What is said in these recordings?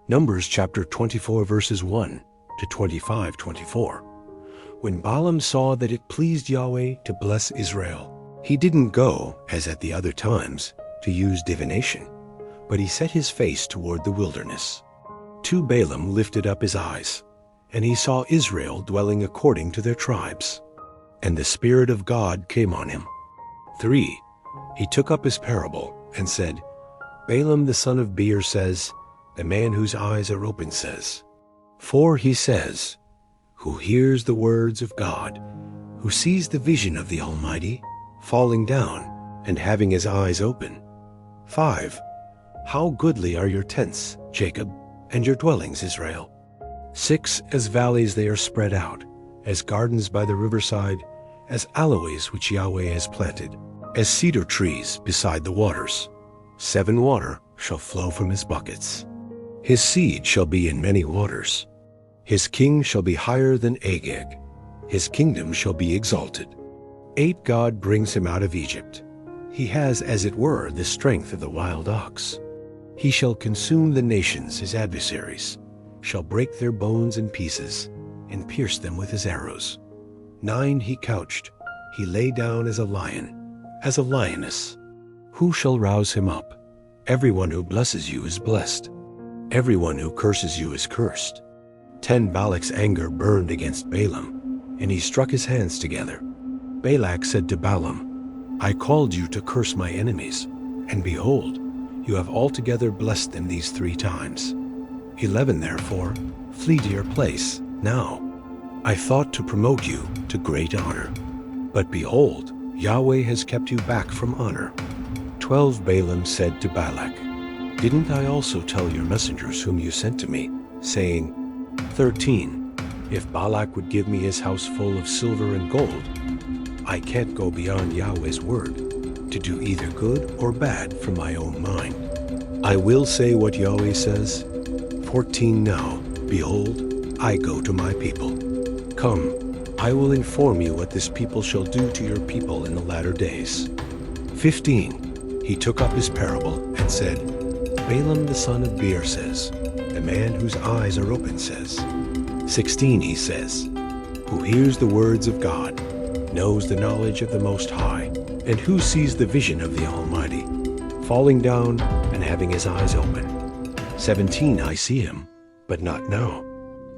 Numbers chapter 24 verses 1 to 25:24. When Balaam saw that it pleased Yahweh to bless Israel, he didn't go, as at the other times, to use divination, but he set his face toward the wilderness. 2 Balaam lifted up his eyes, and he saw Israel dwelling according to their tribes. And the Spirit of God came on him. 3 He took up his parable and said, Balaam the son of Beor says, the man whose eyes are open says. 4 He says, who hears the words of God, who sees the vision of the Almighty, falling down and having his eyes open. 5 How goodly are your tents, Jacob, and your dwellings, Israel. 6 As valleys they are spread out, as gardens by the riverside, as aloes which Yahweh has planted, as cedar trees beside the waters. 7 Water shall flow from his buckets. His seed shall be in many waters. His king shall be higher than Agag. His kingdom shall be exalted. 8 God brings him out of Egypt. He has, as it were, the strength of the wild ox. He shall consume the nations, his adversaries, shall break their bones in pieces, and pierce them with his arrows. 9 He couched. He lay down as a lion, as a lioness. Who shall rouse him up? Everyone who blesses you is blessed. Everyone who curses you is cursed. 10 Balak's anger burned against Balaam, and he struck his hands together. Balak said to Balaam, I called you to curse my enemies, and behold, you have altogether blessed them these 3 times. 11 Therefore, flee to your place, now. I thought to promote you to great honor. But behold, Yahweh has kept you back from honor. 12 Balaam said to Balak, Didn't I also tell your messengers whom you sent to me, saying, 13 If Balak would give me his house full of silver and gold, I can't go beyond Yahweh's word, to do either good or bad from my own mind. I will say what Yahweh says. 14 Now, behold, I go to my people. Come, I will inform you what this people shall do to your people in the latter days. 15 He took up his parable and said, Balaam the son of Beor says, the man whose eyes are open says. 16 He says, who hears the words of God, knows the knowledge of the Most High, and who sees the vision of the Almighty, falling down and having his eyes open. 17 I see him, but not now.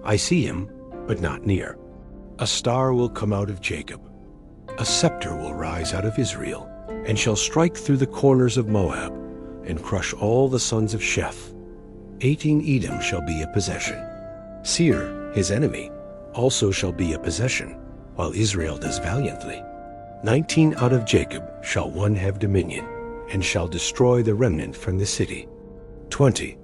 I see him, but not near. A star will come out of Jacob. A scepter will rise out of Israel, and shall strike through the corners of Moab, and crush all the sons of Sheth. 18 Edom shall be a possession. Seir, his enemy, also shall be a possession, while Israel does valiantly. 19 Out of Jacob shall one have dominion, and shall destroy the remnant from the city. 20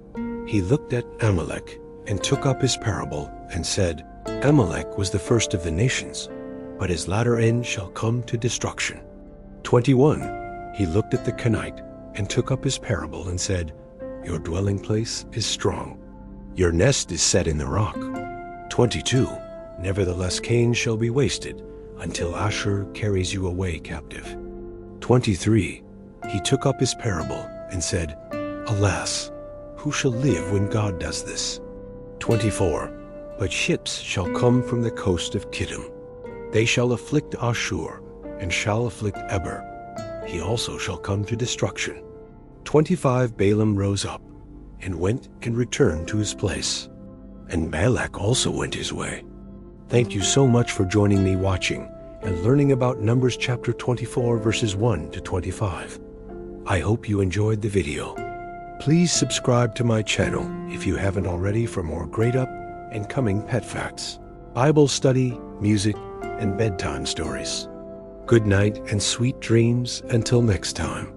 He looked at Amalek, and took up his parable, and said, Amalek was the first of the nations, but his latter end shall come to destruction. 21 He looked at the Kenite, and took up his parable, and said, Your dwelling place is strong. Your nest is set in the rock. 22 Nevertheless Cain shall be wasted, until Ashur carries you away captive. 23 He took up his parable, and said, Alas, who shall live when God does this? 24 But ships shall come from the coast of Kittim. They shall afflict Ashur, and shall afflict Eber. He also shall come to destruction. 25 Balaam rose up, and went and returned to his place. And Balak also went his way. Thank you so much for joining me watching and learning about Numbers chapter 24 verses 1 to 25. I hope you enjoyed the video. Please subscribe to my channel if you haven't already for more great up and coming pet facts, Bible study, music, and bedtime stories. Good night and sweet dreams until next time.